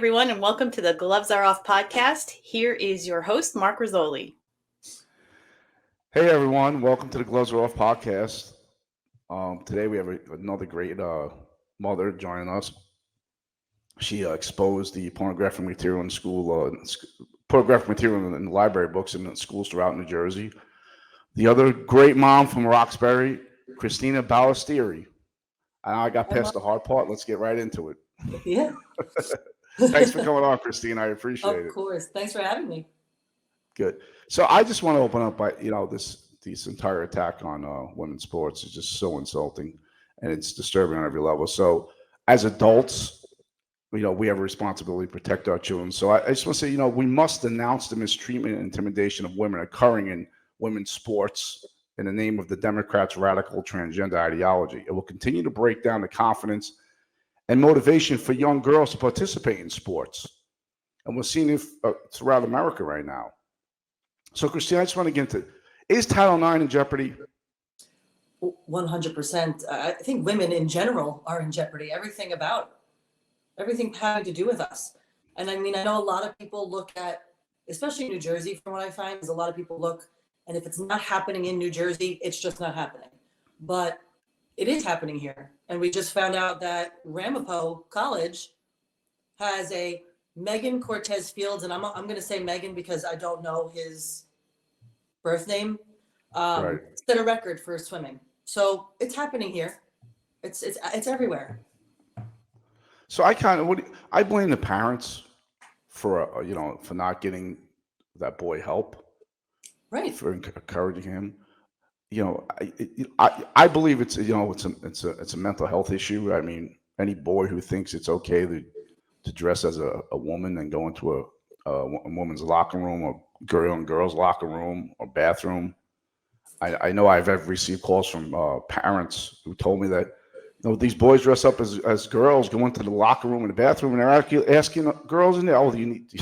everyone, and welcome to the Gloves Are Off podcast. Here is your host, Mark Razzoli. Hey everyone, welcome to the Gloves Are Off podcast. Today we have another great mother joining us. She exposed the pornographic material in school, pornographic material in the library books in schools throughout New Jersey. The other great mom from Roxbury, Christina Balestriere. I got past the hard part. Let's get right into it. Yeah. Thanks for coming on, Christina. I appreciate it. Of course. Thanks for having me. Good. So I just want to open up by, this entire attack on women's sports is just so insulting, and it's disturbing on every level. So as adults, we have a responsibility to protect our children. So I just want to say, we must denounce the mistreatment and intimidation of women occurring in women's sports in the name of the Democrats' radical transgender ideology. It will continue to break down the confidence and motivation for young girls to participate in sports. And we're seeing it throughout America right now. So, Christina, I just want to get into, is Title IX in jeopardy? 100%. I think women in general are in jeopardy. Everything having to do with us. And I mean, I know a lot of people look at, especially in New Jersey, from what I find, is a lot of people look, and if it's not happening in New Jersey, it's just not happening. But it is happening here. And we just found out that Ramapo College has a Megan Cortez Fields, and I'm going to say Megan because I don't know his birth name, set a record for swimming. So it's happening here. It's everywhere. So I blame the parents for not getting that boy help, right? For encouraging him. I believe it's a mental health issue. I mean, any boy who thinks it's okay to dress as a woman and go into a woman's locker room or girls' locker room or bathroom. I know I've received calls from parents who told me that these boys dress up as girls, go into the locker room and the bathroom, and they're asking girls in there, "Oh, do you need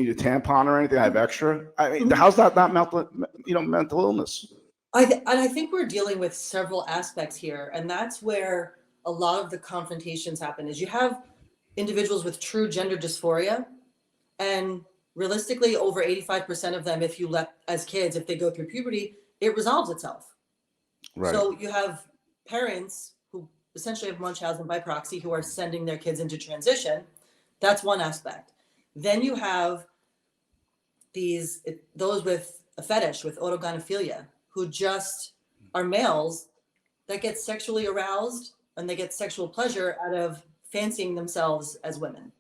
a tampon or anything? I have extra." I mean, how's that not mental illness? I think we're dealing with several aspects here, and that's where a lot of the confrontations happen. Is you have individuals with true gender dysphoria, and realistically, over 85% of them, if they go through puberty, it resolves itself. Right. So you have parents who essentially have Munchausen by proxy who are sending their kids into transition. That's one aspect. Then you have those with a fetish, with autogynephilia, who just are males that get sexually aroused and they get sexual pleasure out of fancying themselves as women.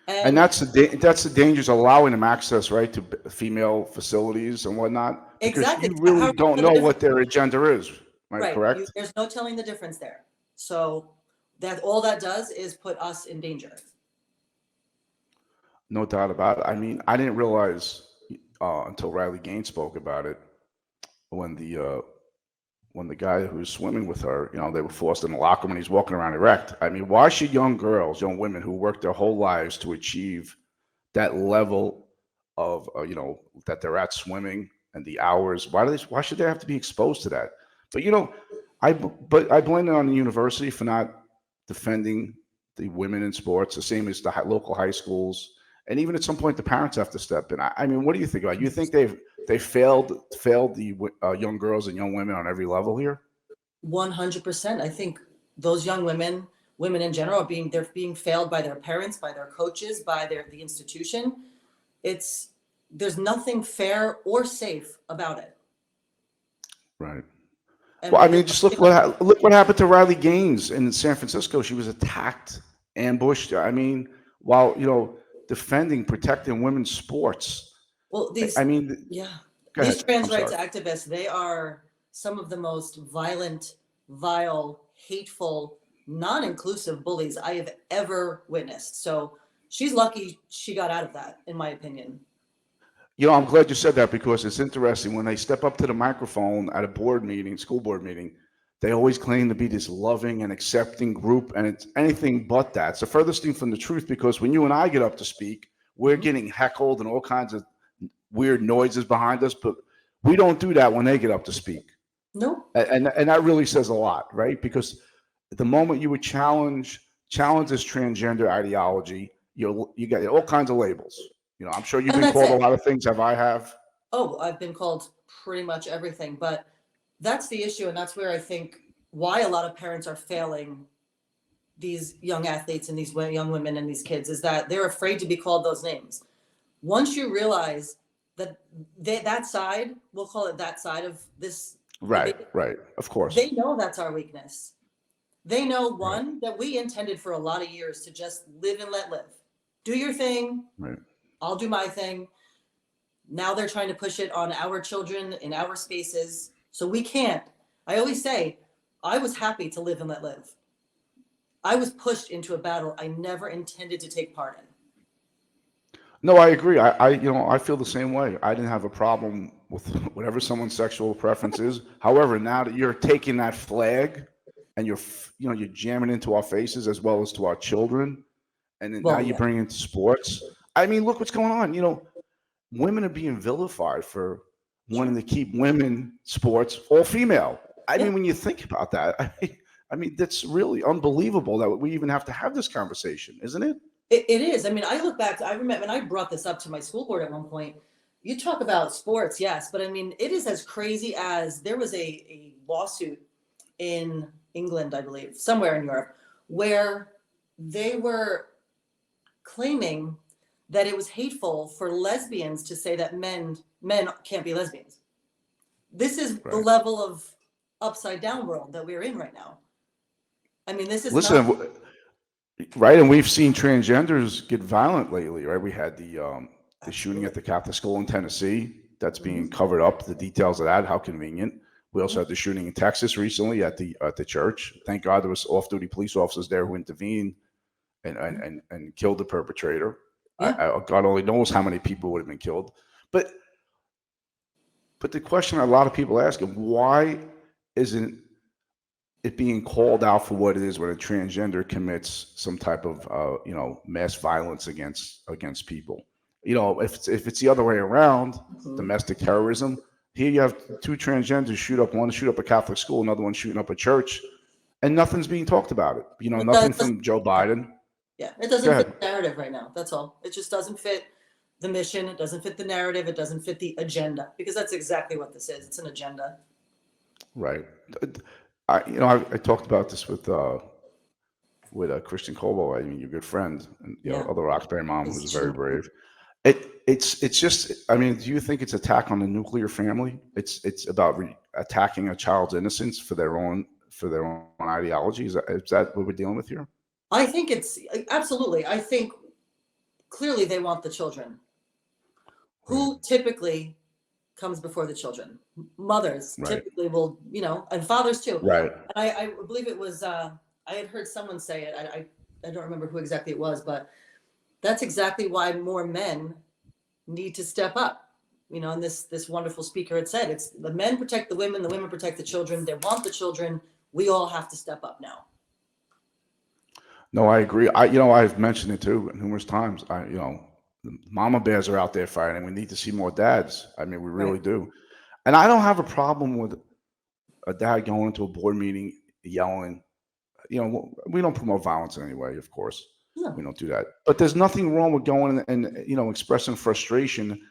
And that's the dangers of allowing them access, right, to female facilities and whatnot. Because exactly. You really don't know what their gender is, right? Correct? There's no telling the difference there. So all that does is put us in danger. No doubt about it. I mean, I didn't realize until Riley Gaines spoke about it when the guy who was swimming with her, they were forced in the locker room and he's walking around erect. I mean, why should young women who work their whole lives to achieve that level of, that they're at swimming and the hours, why should they have to be exposed to that? But, I blame it on the university for not defending the women in sports, the same as the local high schools. And even at some point, the parents have to step in. I mean, what do you think about it? You think they failed the young girls and young women on every level here? 100%. I think those young women in general, they're being failed by their parents, by their coaches, by the institution. There's nothing fair or safe about it. Right. And I mean, just look what happened to Riley Gaines in San Francisco. She was attacked, ambushed. I mean, while protecting women's sports. Well, these trans rights activists, they are some of the most violent, vile, hateful, non-inclusive bullies I have ever witnessed. So she's lucky she got out of that, in my opinion. I'm glad you said that because it's interesting. When they step up to the microphone at a school board meeting, they always claim to be this loving and accepting group, and it's anything but that. It's the furthest thing from the truth, because when you and I get up to speak, we're getting heckled and all kinds of weird noises behind us, but we don't do that when they get up to speak. No. And that really says a lot, right? Because the moment you would challenge this transgender ideology, you got all kinds of labels. I'm sure you've And been that's called a it. lot of things. Have? Oh, I've been called pretty much everything, but that's the issue. And that's where I think why a lot of parents are failing these young athletes and these young women and these kids is that they're afraid to be called those names. Once you realize that that side, we'll call it that side of this Right, debate, right. Of course. they know that's our weakness. They know, Right. one, that we intended for a lot of years to just live and let live. Do your thing. Right. I'll do my thing. Now they're trying to push it on our children in our spaces. So we can't. I always say, I was happy to live and let live. I was pushed into a battle I never intended to take part in. No, I agree. I feel the same way. I didn't have a problem with whatever someone's sexual preference is. However, now that you're taking that flag and you're jamming into our faces as well as to our children, and then now you bring it into sports. I mean, look what's going on. Women are being vilified for wanting to keep women sports all female. I mean, when you think about that, I mean, that's really unbelievable that we even have to have this conversation, isn't it? It is. I mean, I look back, I remember, and I brought this up to my school board at one point. You talk about sports, yes, but I mean, it is as crazy as there was a lawsuit in England, I believe, somewhere in Europe, where they were claiming that it was hateful for lesbians to say that men can't be lesbians. This is the level of upside down world that we're in right now. I mean, this is right, and we've seen transgenders get violent lately, right? We had the shooting at the Catholic school in Tennessee that's being covered up. The details of that, how convenient. We also had the shooting in Texas recently at the church. Thank God there was off-duty police officers there who intervened and killed the perpetrator. Yeah. God only knows how many people would have been killed. But the question a lot of people ask is, why isn't it being called out for what it is when a transgender commits some type of mass violence against people? If it's the other way around, domestic terrorism. Here you have two transgenders one shoot up a Catholic school, another one shooting up a church, and nothing's being talked about it. Nothing from Joe Biden. Yeah, it doesn't fit the narrative right now. That's all. It just doesn't fit the mission. It doesn't fit the narrative. It doesn't fit the agenda, because that's exactly what this is. It's an agenda. Right. I talked about this with Christian Colbo. I mean, your good friend, and other Roxbury mom who was very brave. It's just. I mean, do you think it's attack on the nuclear family? It's about attacking a child's innocence for their own ideology. Is that what we're dealing with here? I think it's absolutely. I think clearly they want the children. Who typically comes before the children? Mothers typically will, and fathers too. Right. I believe it was, I had heard someone say it. I don't remember who exactly it was, but that's exactly why more men need to step up. And this wonderful speaker had said, it's the men protect the women protect the children. They want the children. We all have to step up now. No, I agree. I've mentioned it too numerous times. Mama bears are out there fighting. We need to see more dads. I mean, we really do. And I don't have a problem with a dad going into a board meeting yelling. We don't promote violence in any way, of course. No. We don't do that. But there's nothing wrong with going and expressing frustration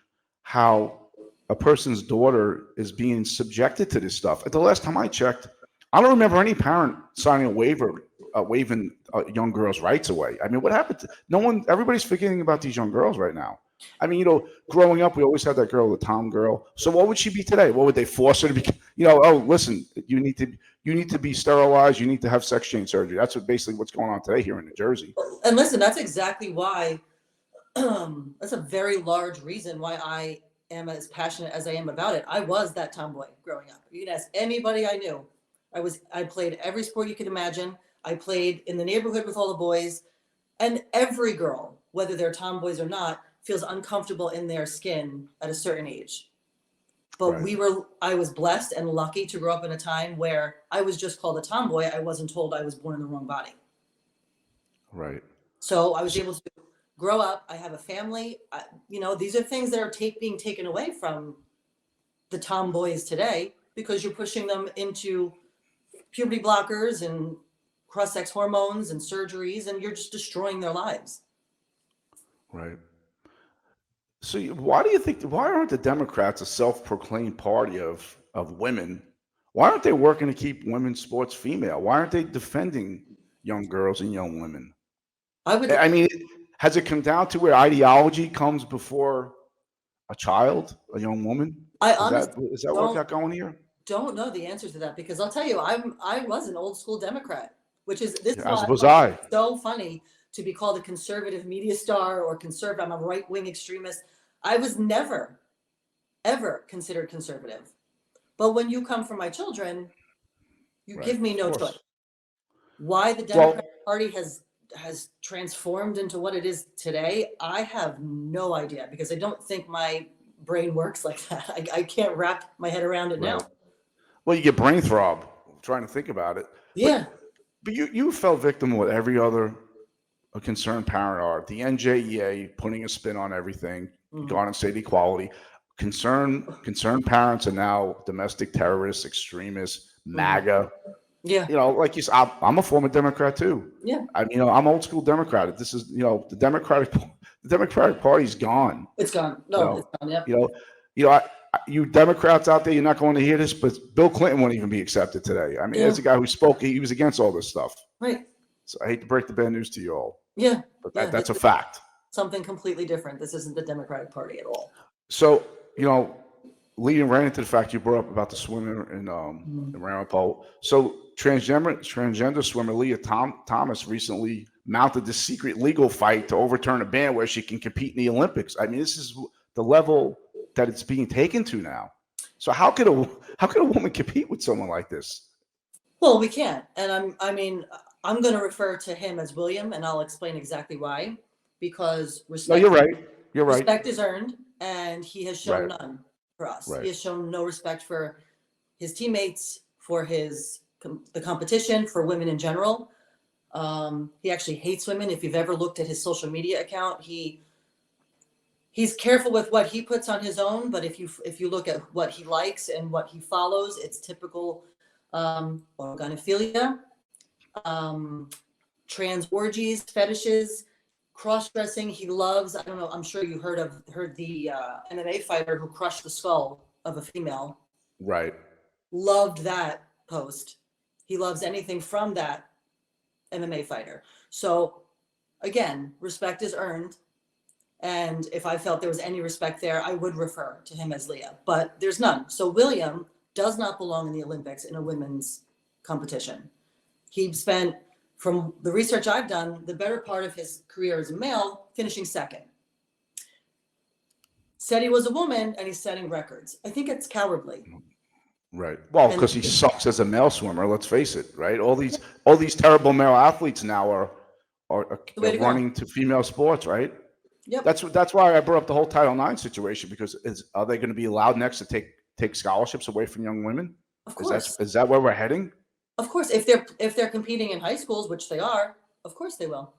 how a person's daughter is being subjected to this stuff. At the last time I checked, I don't remember any parent signing a waiver waving young girls' rights away. I mean, what happened to no one? Everybody's forgetting about these young girls right now. I mean, growing up, we always had that girl, the Tom girl. So what would she be today? What would they force her to be? Oh, listen, you need to be sterilized. You need to have sex change surgery. That's basically what's going on today here in New Jersey. And listen, that's exactly why. That's a very large reason why I am as passionate as I am about it. I was that tomboy growing up. You can ask anybody I knew. I played every sport you could imagine. I played in the neighborhood with all the boys, and every girl, whether they're tomboys or not, feels uncomfortable in their skin at a certain age. But I was blessed and lucky to grow up in a time where I was just called a tomboy. I wasn't told I was born in the wrong body. Right. So I was able to grow up. I have a family. These are things that are being taken away from the tomboys today because you're pushing them into puberty blockers and cross-sex hormones and surgeries, and you're just destroying their lives. Right. So why do you think? Why aren't the Democrats a self-proclaimed party of women? Why aren't they working to keep women's sports female? Why aren't they defending young girls and young women? I would, I mean, has it come down to where ideology comes before a child, a young woman? I Is that honestly is that what we got going here? don't know the answer to that, because I'll tell you, I was an old school Democrat, which is this is As why I was find I. it so funny to be called a conservative media star or conservative. I'm a right wing extremist. I was never ever considered conservative. But when you come from my children, you Right. give me Of no choice. course. Why the Well, Democratic Party has transformed into what it is today, I have no idea, because I don't think my brain works like that. I can't wrap my head around it now. right. Well, you get brain throb trying to think about it. Yeah. But you fell victim of what every other a concerned parent are. The NJEA putting a spin on everything, Mhm. garden state equality. Concerned parents are now domestic terrorists, extremists, MAGA. Yeah. Like you said, I'm a former Democrat too. Yeah. I mean, I'm old school Democrat. This is, the Democratic Party's gone. It's gone. You No, know, it's gone. Yep. you Democrats out there, you're not going to hear this, but Bill Clinton won't even be accepted today. I mean, Yeah. there's a guy who spoke. He was against all this stuff. Right. So I hate to break the bad news to you all, Yeah. but Yeah. that's a fact. Something completely different. This isn't the Democratic Party at all. So, leading right into the fact you brought up about the swimmer in the Ramapo. So transgender swimmer Leah Thomas recently mounted this secret legal fight to overturn a ban where she can compete in the Olympics. I mean, this is the level that it's being taken to now. So how could a woman compete with someone like this? Well, we can't. And I'm going to refer to him as William, and I'll explain exactly why. Because No, respect, you're right. You're right. respect is earned, and he has shown Right. none for us. Right. He has shown no respect for his teammates, for the competition, for women in general. He actually hates women. If you've ever looked at his social media account, he's careful with what he puts on his own. But if you look at what he likes and what he follows, it's typical organophilia, trans orgies, fetishes, cross-dressing. He loves, I don't know, I'm sure you heard the MMA fighter who crushed the skull of a female. Right. Loved that post. He loves anything from that MMA fighter. So again, respect is earned. And if I felt there was any respect there, I would refer to him as Leah, but there's none. So William does not belong in the Olympics in a women's competition. He spent, from the research I've done, the better part of his career as a male, finishing second. Said he was a woman, and he's setting records. I think it's cowardly. Right. Well, because he sucks as a male swimmer. Let's face it. Right. All these terrible male athletes now are running to female sports. Right. Yep. That's why I brought up the whole Title IX situation, because are they going to be allowed next to take scholarships away from young women? Of course. Is that where we're heading? Of course, if they're competing in high schools, which they are, of course they will.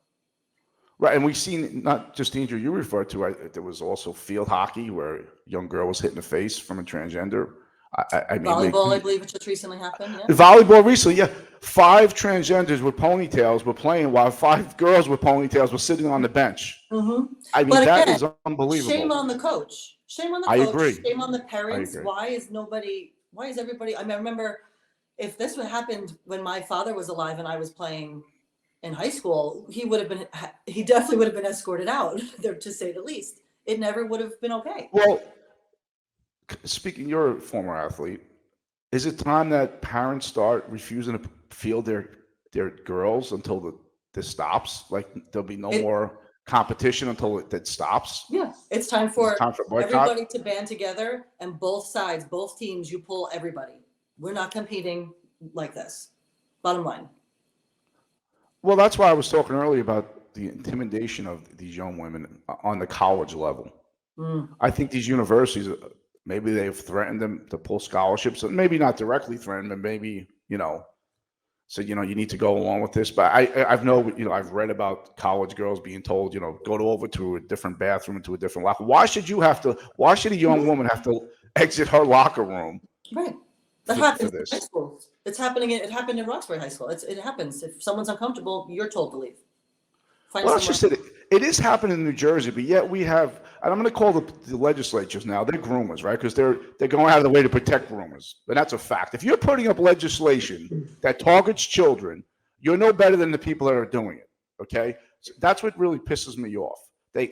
Right, and we've seen not just the injury you referred to. There was also field hockey where a young girl was hit in the face from a transgender. I mean, volleyball, I believe it just recently happened. Yeah. Volleyball recently, yeah. 5 transgenders with ponytails were playing while 5 girls with ponytails were sitting on the bench. Mm-hmm. I mean, But that again, is unbelievable. Shame on the coach. Shame on the I coach. agree. Shame on the parents. I agree. Why is everybody? I mean, I remember if this would happened when my father was alive and I was playing in high school, he definitely would have been escorted out, to say the least. It never would have been okay. Well, speaking, you're a former athlete. Is it time that parents start refusing to field their girls until this stops? Like there'll be no more competition until it stops? Yeah, it's time for boycott? everybody to band together, and both sides, both teams, you pull everybody. We're not competing like this. Bottom line. Well, that's why I was talking earlier about the intimidation of these young women on the college level. I think these universities, maybe they've threatened them to pull scholarships, and maybe not directly threatened them, maybe, said, you need to go along with this. But I've read about college girls being told, go over to a different bathroom, into a different locker. Why should a young woman have to exit her locker room? Right. That happens in high school. It happened in Roxbury High School. It happens. If someone's uncomfortable, you're told to leave. Well, that's just it. it is happening in New Jersey, but yet we have, and I'm going to call the legislatures now, they're groomers, right? Because they're going out of the way to protect groomers. But that's a fact. If you're putting up legislation that targets children, you're no better than the people that are doing it. Okay? So that's what really pisses me off. They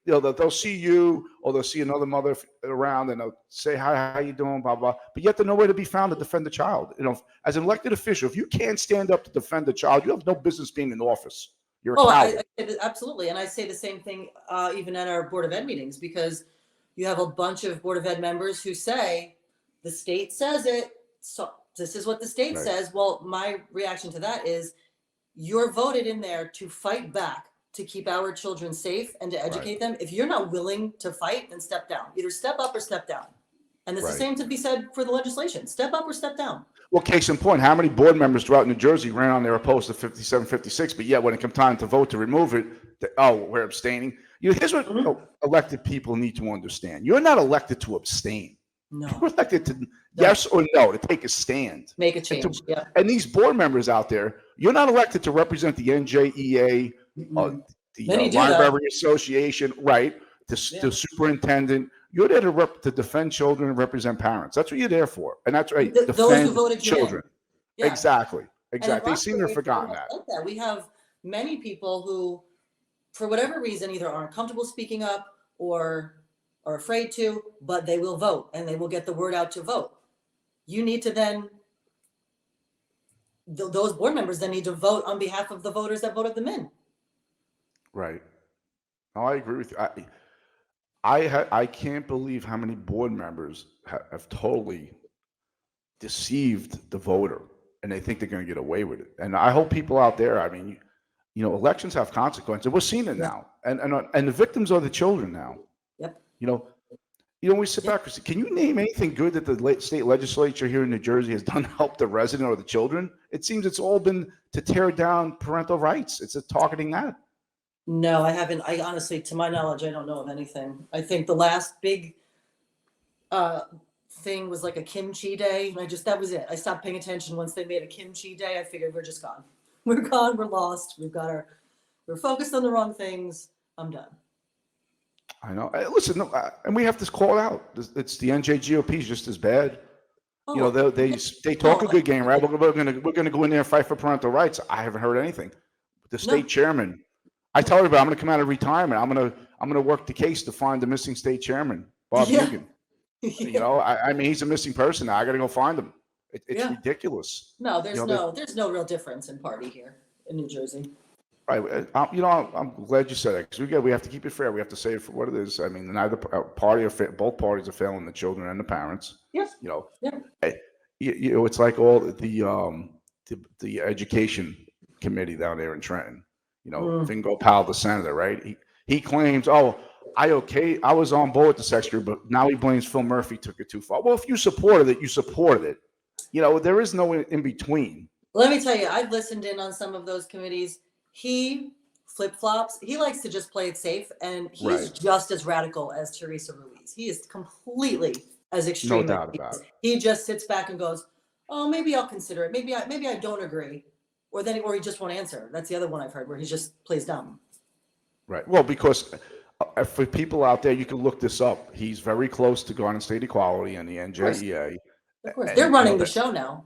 they'll see you, or they'll see another mother around, and they'll say, hi, how you doing, blah, blah. But yet they're nowhere to be found to defend the child. As an elected official, if you can't stand up to defend the child, you have no business being in office. You're a coward. Absolutely. And I say the same thing even at our Board of Ed meetings, because you have a bunch of Board of Ed members who say, the state says it, so this is what the state says. Well, my reaction to that is, you're voted in there to fight back, to keep our children safe and to educate them. If you're not willing to fight, then step down. Either step up or step down. And it's the same to be said for the legislation. Step up or step down. Well, case in point, how many board members throughout New Jersey ran on their opposed to 57, 56, but yet when it comes time to vote to remove it, we're abstaining. Here's what elected people need to understand. You're not elected to abstain. No. You're elected to yes or no, to take a stand. Make a change, And these board members out there, you're not elected to represent the NJEA, the Library Association, right? The superintendent. You're there to defend children and represent parents. That's what you're there for. And that's right. Those who voted children. Yeah. Exactly. They seem to have forgotten that. Like that. We have many people who, for whatever reason, either aren't comfortable speaking up or are afraid to, but they will vote and they will get the word out to vote. You need to then, those board members then need to vote on behalf of the voters that voted them in. Right. No, I agree with you. I can't believe how many board members have totally deceived the voter, and they think they're going to get away with it. And I hope people out there, I mean, elections have consequences. We're seeing it now, and the victims are the children now. Yep. We sit back. Can you name anything good that the state legislature here in New Jersey has done to help the resident or the children? It seems it's all been to tear down parental rights. It's targeting that. No, I haven't. I honestly, to my knowledge, I don't know of anything. I think the last big thing was like a kimchi day. And that was it. I stopped paying attention once they made a kimchi day. I figured we're just gone. We're gone. We're lost. We're focused on the wrong things. I'm done. I know. Listen, and we have to call it out. It's the NJGOP is just as bad. They talk a good game, right? We're gonna go in there and fight for parental rights. I haven't heard anything. The state chairman. I tell everybody I'm going to come out of retirement. I'm going to work the case to find the missing state chairman, Bob Hugan. I mean, he's a missing person now. I got to go find him. It's ridiculous. No, there's no real difference in party here in New Jersey. Right. I'm glad you said that, because we have to keep it fair. We have to say it for what it is. I mean, neither party both parties are failing the children and the parents. Yes. It's like all the education committee down there in Trenton. Fingo Powell, the senator, right? He claims, I was on board with the sex group, but now he blames Phil Murphy took it too far. Well, if you supported it, you supported it. There is no in between. Let me tell you, I've listened in on some of those committees. He flip-flops. He likes to just play it safe, and he's just as radical as Teresa Ruiz. He is completely as extreme. No doubt about it. He just sits back and goes, "Oh, maybe I'll consider it. Maybe I don't agree." Or he just won't answer. That's the other one I've heard, where he just plays dumb. Right. Well, because for people out there, you can look this up. He's very close to Garden State Equality and the NJEA. Of course, they're running the show now.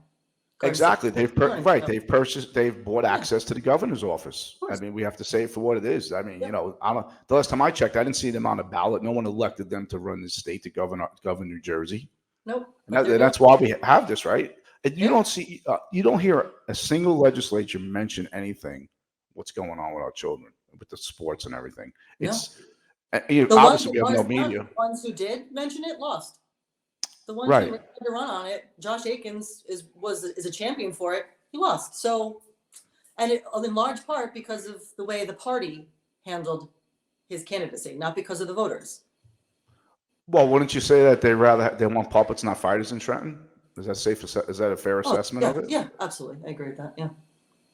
Exactly. They've bought access to the governor's office. I mean, we have to say it for what it is. I mean, the last time I checked, I didn't see them on a ballot. No one elected them to run the state to govern New Jersey. Nope. And that's why we have this, right? And you don't see, you don't hear a single legislature mention anything what's going on with our children, with the sports and everything. It's obviously we have no media. The ones who did mention it lost. The ones who were to run on it, Josh Akins is a champion for it. He lost. So, and in large part because of the way the party handled his candidacy, not because of the voters. Well, wouldn't you say that they want puppets, not fighters in Trenton? Is that safe? Is that a fair assessment of it? Yeah, absolutely. I agree with that. Yeah.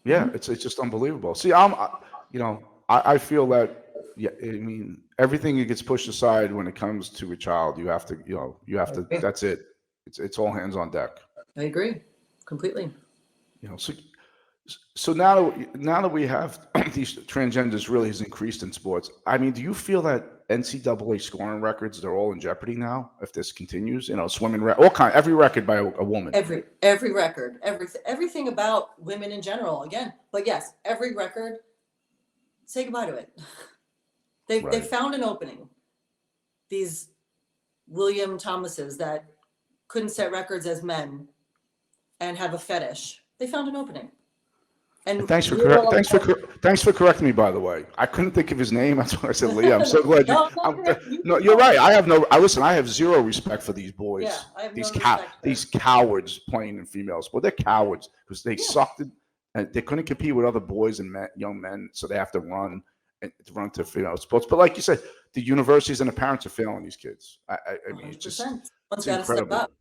Yeah, it's just unbelievable. See, I feel that. Yeah, I mean, everything that gets pushed aside when it comes to a child, you have to. That's it. It's all hands on deck. I agree completely. So So now that we have these transgenders really has increased in sports. I mean, do you feel that NCAA scoring records they're all in jeopardy now if this continues? Swimming, every record by a woman. Every record, everything about women in general. Again, but yes, every record. Say goodbye to it. They Right. found an opening. These William Thomases that couldn't set records as men and have a fetish. They found an opening. And Thanks for correcting me. By the way, I couldn't think of his name. That's why I said Lee. I'm so glad you. No, you're right. I have zero respect for these boys. Yeah, I have these no respect for these cowards playing in female sport. They're cowards because they sucked it, and they couldn't compete with other boys and young men, so they have to run to female sports. But like you said, the universities and the parents are failing these kids. I mean, it's just someone's it's got to step incredible. up.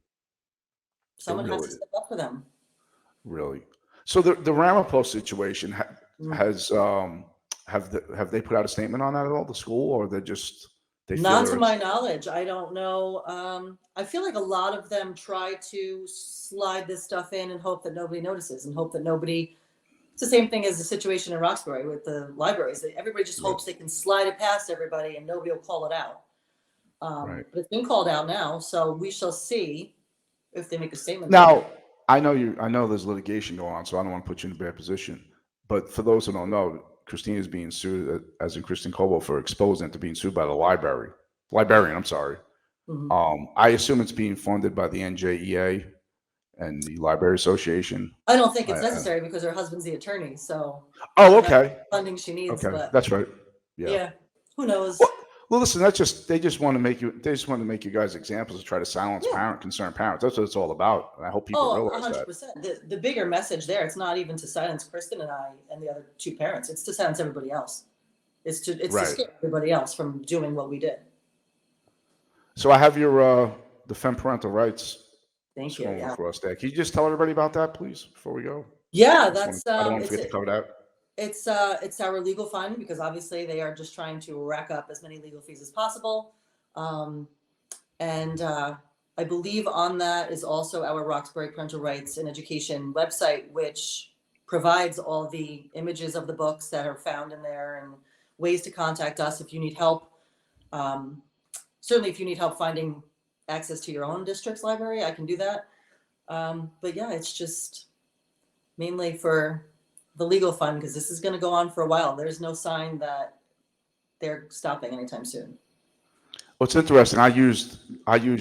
Someone has to step up for them. Really. So the Ramapo situation has have they put out a statement on that at all? The school, or they Not to my knowledge. I don't know. I feel like a lot of them try to slide this stuff in and hope that nobody notices and hope that nobody. It's the same thing as the situation in Roxbury with the libraries. Everybody just hopes they can slide it past everybody and nobody will call it out. Right. But it's been called out now, so we shall see if they make a statement. Now, I know there's litigation going on, so I don't want to put you in a bad position. But for those who don't know, Christina is being sued, as in Kristen Cobo, for exposing to being sued by the librarian. I'm sorry. Mm-hmm. I assume it's being funded by the NJEA and the Library Association. I don't think it's necessary because her husband's the attorney. So. Oh, okay. Funding she needs. Okay, but that's right. Yeah. Who knows? Well, listen. They just want to make you. They just want to make you guys examples to try to silence concerned parents. That's what it's all about. And I hope people realize 100%. That. The bigger message there. It's not even to silence Kristen and I and the other two parents. It's to silence everybody else. It's to scare everybody else from doing what we did. So I have your defend parental rights. Thank you. Yeah. For us there. Can you just tell everybody about that, please, before we go? Yeah, I don't want to forget to cover that. It's our legal fund because obviously they are just trying to rack up as many legal fees as possible. And I believe on that is also our Roxbury Parental Rights and Education website, which provides all the images of the books that are found in there and ways to contact us if you need help. Certainly if you need help finding access to your own district's library, I can do that. But yeah, it's just mainly for the legal fund because this is going to go on for a while. There's no sign that they're stopping anytime soon. Well, it's interesting. I used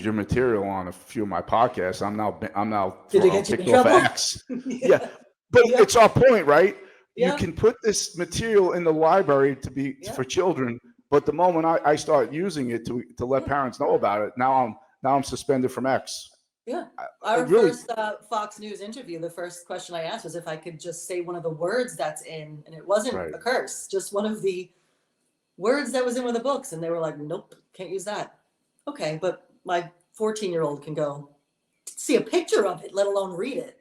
your material on a few of my podcasts. I'm now kicked off of X. Yeah, but it's our point, right? Yeah. You can put this material in the library to be for children, but the moment I start using it to let parents know about it, now I'm suspended from X. Yeah. Our first Fox News interview, the first question I asked was if I could just say one of the words that's in, and it wasn't a curse, just one of the words that was in one of the books. And they were like, nope, can't use that. Okay. But my 14-year-old can go see a picture of it, let alone read it.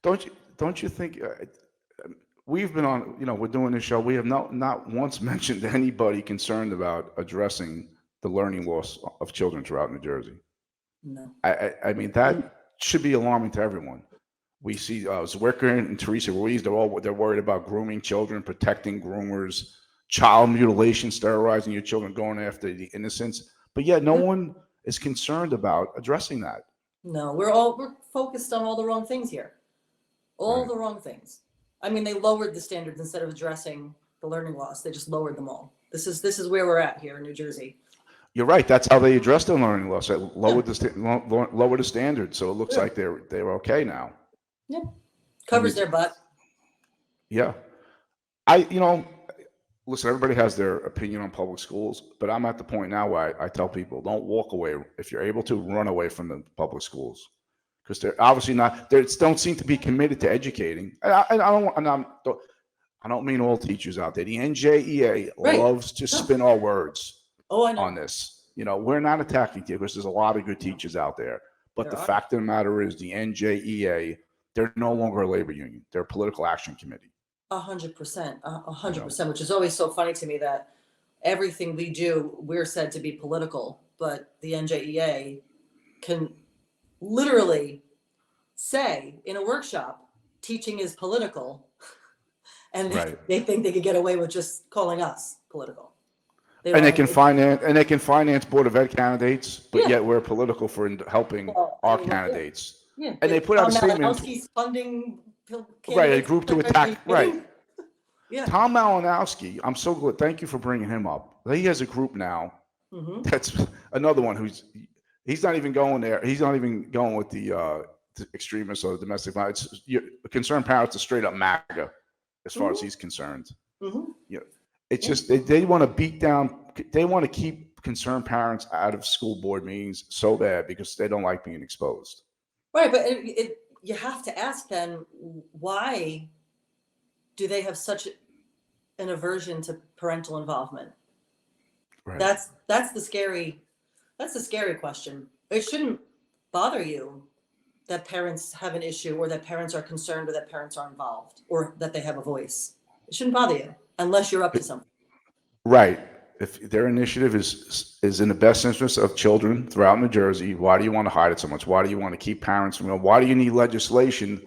Don't you think we've been on, we're doing this show. We have not once mentioned anybody concerned about addressing the learning loss of children throughout New Jersey. No. I mean, that should be alarming to everyone. We see Zwicker and Teresa Ruiz, they're worried about grooming children, protecting groomers, child mutilation, sterilizing your children, going after the innocents. But yet no one is concerned about addressing that. No, we're focused on all the wrong things here. All the wrong things. I mean, they lowered the standards instead of addressing the learning loss. They just lowered them all. This is where we're at here in New Jersey. You're right. That's how they addressed the learning loss. They lowered the standard, so it looks like they're okay now. Yeah, covers their butt. Yeah, listen. Everybody has their opinion on public schools, but I'm at the point now where I tell people, don't walk away. If you're able to, run away from the public schools because they're obviously not. They don't seem to be committed to educating. I don't mean all teachers out there. The NJEA loves to spin our words. I know. On this, we're not attacking you because there's a lot of good teachers out there. But the fact of the matter is, the NJEA, they're no longer a labor union; they're a political action committee. 100%, 100%. Which is always so funny to me that everything we do, we're said to be political, but the NJEA can literally say in a workshop teaching is political, and Right. they think they could get away with just calling us political. And they can finance Board of Ed candidates, but Yeah. yet we're political for helping Well, our yeah. candidates. Yeah. And they put out a statement. Malinowski's funding Right, a group to attack. Right. Yeah. Tom Malinowski, I'm so glad. Thank you for bringing him up. He has a group now. That's another one he's not even going there. He's not even going with the extremists or the domestic violence. Concerned parents are straight up MAGA, as far as he's concerned. It's just they want to beat down. They want to keep concerned parents out of school board meetings so bad because they don't like being exposed. Right, but you have to ask then, why do they have such an aversion to parental involvement? Right. That's the scary question. It shouldn't bother you that parents have an issue, or that parents are concerned, or that parents are involved, or that they have a voice. It shouldn't bother you unless you're up to something. Right. If their initiative is in the best interest of children throughout New Jersey, why do you want to hide it so much? Why do you want to keep parents from? Why do you need legislation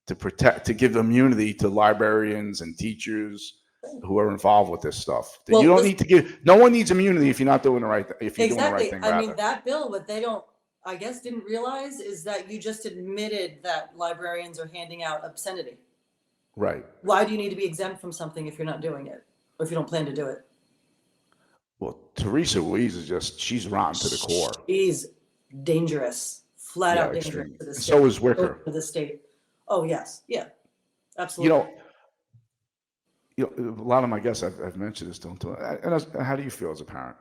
to give immunity to librarians and teachers who are involved with this stuff? Well, you don't need to give. No one needs immunity if you're not doing the right. If you're doing the right thing. I mean, that bill, what they don't, I guess, didn't realize is that you just admitted that librarians are handing out obscenity. Right. Why do you need to be exempt from something if you're not doing it, or if you don't plan to do it? Well, Teresa Louise she's rotten to the core. She's dangerous, flat out dangerous to the state. So is Wicker. To the state. Oh yes, yeah, absolutely. You know, a lot of my guests I've mentioned this. And how do you feel as a parent,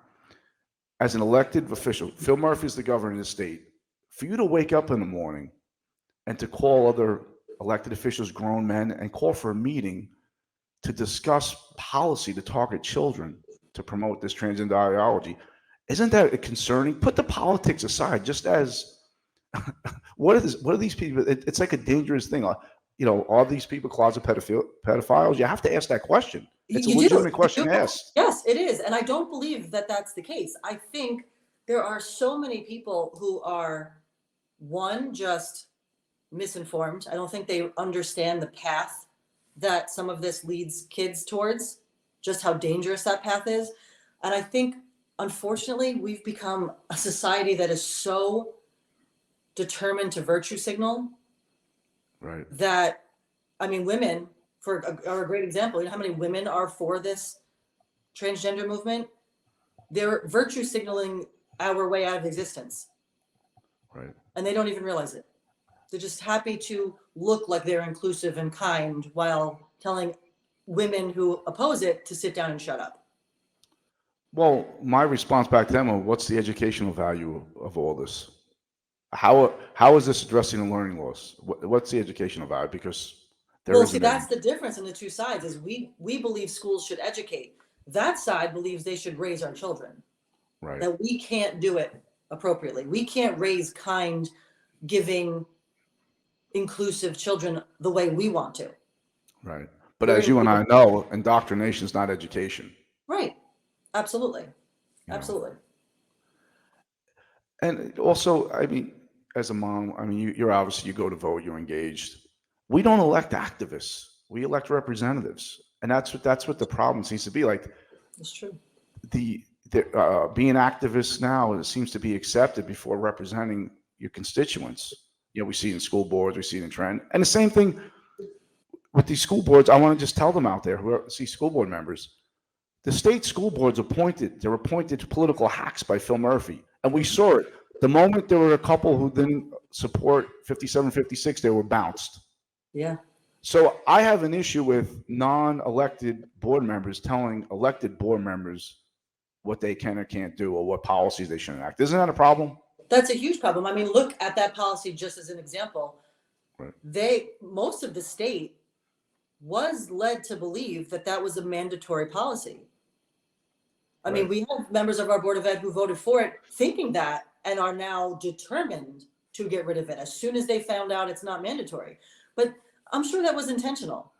as an elected official? Phil Murphy is the governor of the state. For you to wake up in the morning and to call other elected officials grown men and call for a meeting to discuss policy to target children to promote this transgender ideology, isn't that concerning? Put the politics aside. Just as what are these people? It's like a dangerous thing. Are these people closet pedophiles? You have to ask that question. It's a legitimate question to ask. Yes, it is, and I don't believe that that's the case. I think there are so many people who are, one, just misinformed. I don't think they understand the path that some of this leads kids towards, just how dangerous that path is. And I think, unfortunately, we've become a society that is so determined to virtue signal. Right. That, I mean, women are a great example. You know how many women are for this transgender movement? They're virtue signaling our way out of existence. Right. And they don't even realize it. They're just happy to look like they're inclusive and kind while telling women who oppose it to sit down and shut up. Well, my response back to them: what's the educational value of all this? How is this addressing the learning loss? What's the educational value? Because that's the difference in the two sides. Is we believe schools should educate. That side believes they should raise our children. Right. That we can't do it appropriately. We can't raise kind, giving, inclusive children the way we want to. Right. But as you and I know, indoctrination is not education. Right. Absolutely. Absolutely. And also, I mean, as a mom, I mean, you're obviously, you go to vote, you're engaged. We don't elect activists. We elect representatives. And that's what the problem seems to be. Like, it's true. Being activists now, it seems to be accepted before representing your constituents. We see it in school boards, we see it in trend. And the same thing with these school boards. I want to just tell them out there who see school board members, the state school boards they're appointed to political hacks by Phil Murphy. And we saw it. The moment there were a couple who didn't support 57, 56, they were bounced. Yeah. So I have an issue with non-elected board members telling elected board members what they can or can't do, or what policies they should enact. Isn't that a problem? That's a huge problem. I mean, look at that policy just as an example. Right. Most of the state was led to believe that was a mandatory policy. I mean, we have members of our Board of Ed who voted for it thinking that, and are now determined to get rid of it as soon as they found out it's not mandatory. But I'm sure that was intentional.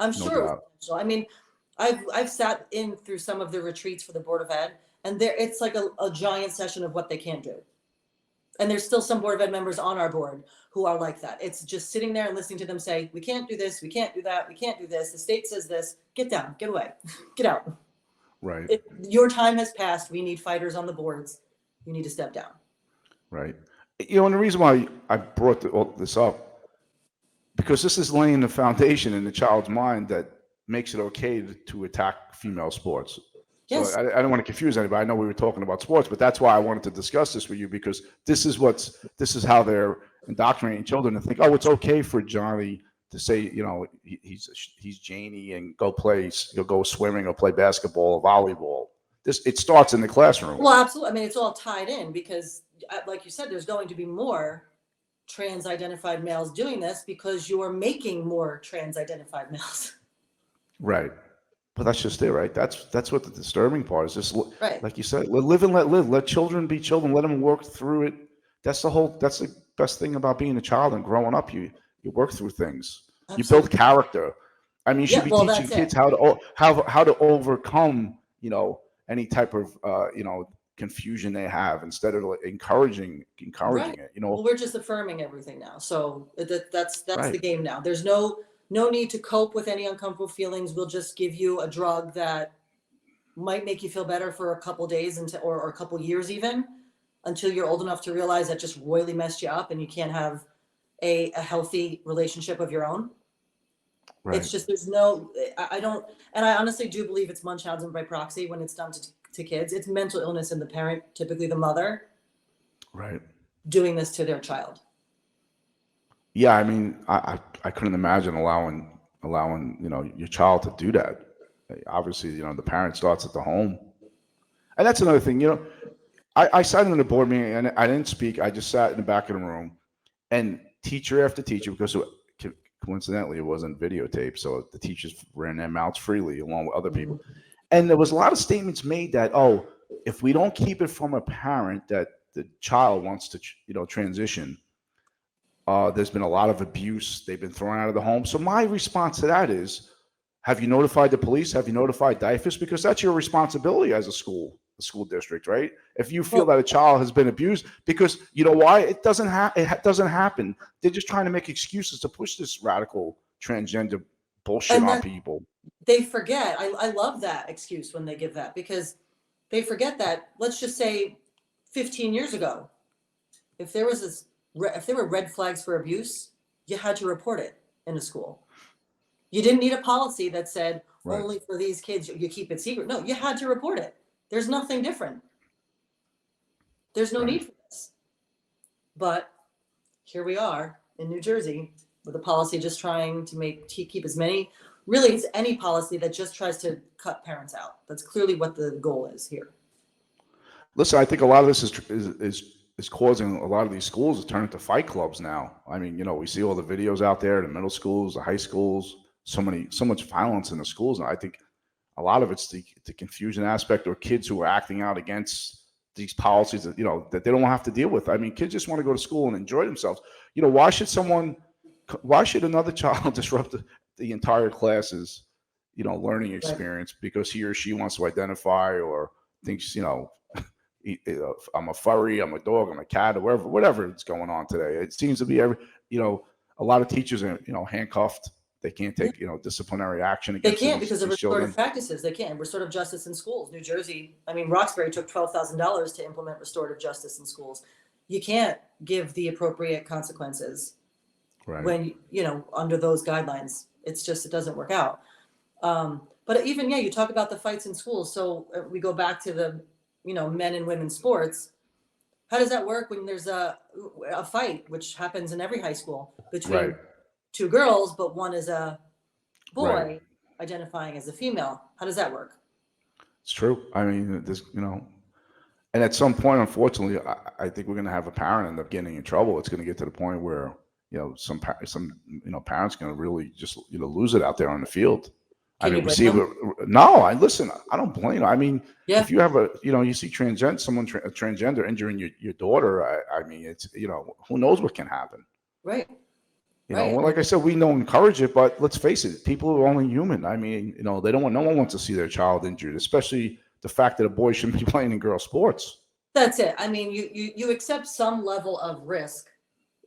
I'm sure it was intentional. I mean, I've sat in through some of the retreats for the Board of Ed, and it's like a giant session of what they can't do. And there's still some Board of Ed members on our board who are like that. It's just sitting there and listening to them say, we can't do this, we can't do that, we can't do this. The state says this. Get down, get away, get out. Right. Your time has passed. We need fighters on the boards. You need to step down. Right. And the reason why I brought all this up, because this is laying the foundation in the child's mind that makes it okay to attack female sports. Yes. So I don't want to confuse anybody. I know we were talking about sports, but that's why I wanted to discuss this with you, because this is how they're indoctrinating children to think, oh, it's okay for Johnny to say, he's Janie and go swimming or play basketball or volleyball. It starts in the classroom. Well, absolutely. I mean, it's all tied in because, like you said, there's going to be more trans-identified males doing this because you're making more trans-identified males. Right. But that's just it, right? That's what the disturbing part is. Just right. Like you said, live and let live. Let children be children. Let them work through it. That's the best thing about being a child and growing up. You work through things. Absolutely. You build character. I mean, you should be teaching kids how to overcome, any type of confusion they have instead of encouraging right. it. Well, we're just affirming everything now. So that's right. the game now. There's no need to cope with any uncomfortable feelings. We'll just give you a drug that might make you feel better for a couple days or a couple years even, until you're old enough to realize that just royally messed you up and you can't have a healthy relationship of your own. Right. It's just, I honestly do believe it's Munchausen by proxy when it's done to kids. It's mental illness in the parent, typically the mother, right, doing this to their child. Yeah, I mean, I couldn't imagine allowing your child to do that. Obviously, the parent starts at the home, and that's another thing. I sat in the board meeting and I didn't speak. I just sat in the back of the room, and teacher after teacher, because coincidentally it wasn't videotaped, so the teachers ran their mouths freely along with other people, and there was a lot of statements made that, oh, if we don't keep it from a parent that the child wants to transition. There's been a lot of abuse. They've been thrown out of the home. So my response to that is, have you notified the police? Have you notified DIFAS? Because that's your responsibility as a school district, right? If you feel that a child has been abused, because you know why? It doesn't happen. They're just trying to make excuses to push this radical transgender bullshit on people. They forget. I love that excuse when they give that, because they forget that, let's just say 15 years ago, if there were red flags for abuse, you had to report it in a school. You didn't need a policy that said only for these kids you keep it secret. No, you had to report it. There's nothing different. There's no need for this. But here we are in New Jersey with a policy just trying to keep as many. Really, it's any policy that just tries to cut parents out. That's clearly what the goal is here. Listen, I think a lot of this is causing a lot of these schools to turn into fight clubs now. I mean, we see all the videos out there, the middle schools, the high schools, so much violence in the schools. And I think a lot of it's the confusion aspect, or kids who are acting out against these policies that, that they don't have to deal with. I mean, kids just want to go to school and enjoy themselves. Why should another child disrupt the entire class's, learning experience because he or she wants to identify or thinks, I'm a furry, I'm a dog, I'm a cat, or whatever is going on today. It seems to be a lot of teachers are, handcuffed. They can't take, disciplinary action against They can't because of restorative practices. They can't. Restorative justice in schools. New Jersey, Roxbury took $12,000 to implement restorative justice in schools. You can't give the appropriate consequences when, under those guidelines. It doesn't work out. But even, you talk about the fights in schools. So we go back to the, men and women's sports. How does that work when there's a fight, which happens in every high school, between two girls, but one is a boy identifying as a female? How does that work? It's true. I mean, and at some point, unfortunately, I think we're going to have a parent end up getting in trouble. It's going to get to the point where, some parents going to really just, lose it out there on the field. We see it. No, listen, I don't blame you. I mean, if you have you see transgender injuring your daughter, it's, who knows what can happen. Right. Like I said, we don't encourage it, but let's face it, people are only human. I mean, no one wants to see their child injured, especially the fact that a boy shouldn't be playing in girl sports. That's it. I mean, you accept some level of risk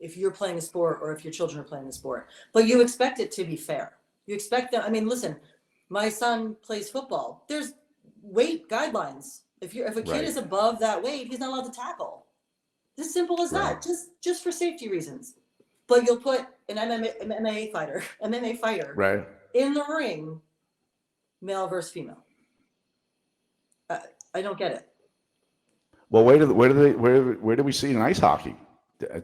if you're playing a sport or if your children are playing a sport, but you expect it to be fair. You expect them. I mean, listen, my son plays football. There's weight guidelines. If a kid Right. is above that weight, he's not allowed to tackle. It's as simple as Right. that. Just for safety reasons. But you'll put an MMA fighter Right. in the ring, male versus female. I don't get it. Well, where do we see in ice hockey?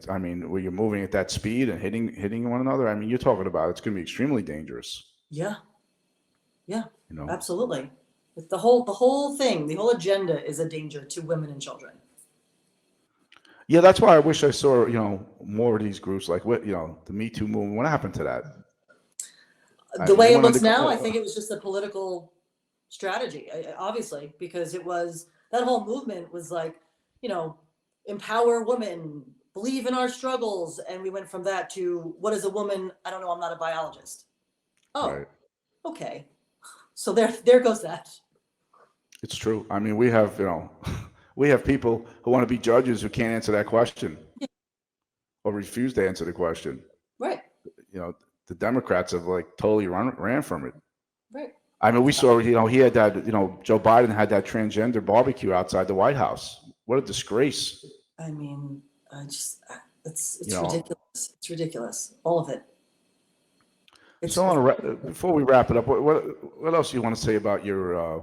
I mean, where you're moving at that speed and hitting one another. I mean, you're talking about it's going to be extremely dangerous. Yeah. You know, Absolutely. The whole thing, the whole agenda is a danger to women and children. yeah, that's why I wish I saw, more of these groups like the Me Too movement. What happened to that? The way it wanted looks to- now, I think it was just a political strategy, obviously, because it was that whole movement was like, empower women, believe in our struggles, and we went from that to what is a woman? I don't know. I'm not a biologist. Oh, Right. okay. So there goes that. It's true. I mean, we have, we have people who want to be judges who can't answer that question or refuse to answer the question. Right. The Democrats have like totally ran from it. Right. I mean, we saw, he had that, Joe Biden had that transgender barbecue outside the White House. What a disgrace. I mean, it's You know. ridiculous. It's ridiculous. All of it. So before we wrap it up, what else do you want to say about your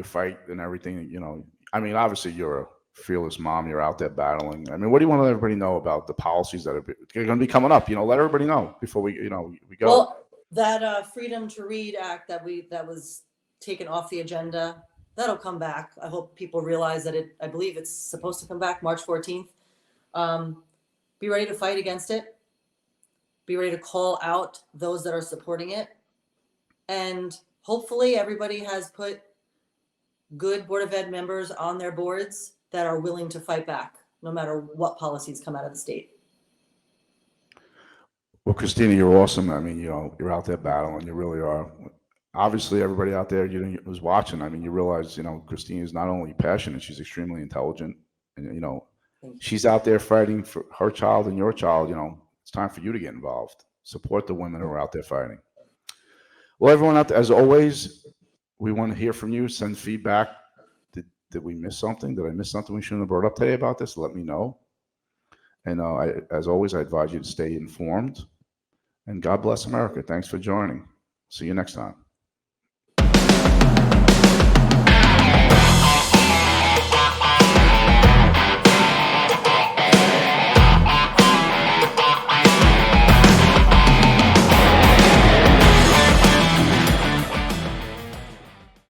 fight and everything? I mean, obviously you're a fearless mom. You're out there battling. I mean, what do you want to let everybody know about the policies that are going to be coming up? Let everybody know before we go. Well, that Freedom to Read Act that was taken off the agenda, that'll come back. I hope people realize that I believe it's supposed to come back March 14th. Be ready to fight against it. Be ready to call out those that are supporting it. And hopefully everybody has put good Board of Ed members on their boards that are willing to fight back, no matter what policies come out of the state. Well, Christina, you're awesome. I mean, you're out there battling. You really are. Obviously, everybody out there who's watching, I mean, you realize, Christina is not only passionate, she's extremely intelligent. And, she's out there fighting for her child and your child. It's time for you to get involved. Support the women who are out there fighting. Well, everyone out there, as always, we want to hear from you. Send feedback. Did we miss something? Did I miss something we shouldn't have brought up today about this? Let me know. And as always, I advise you to stay informed. And God bless America. Thanks for joining. See you next time.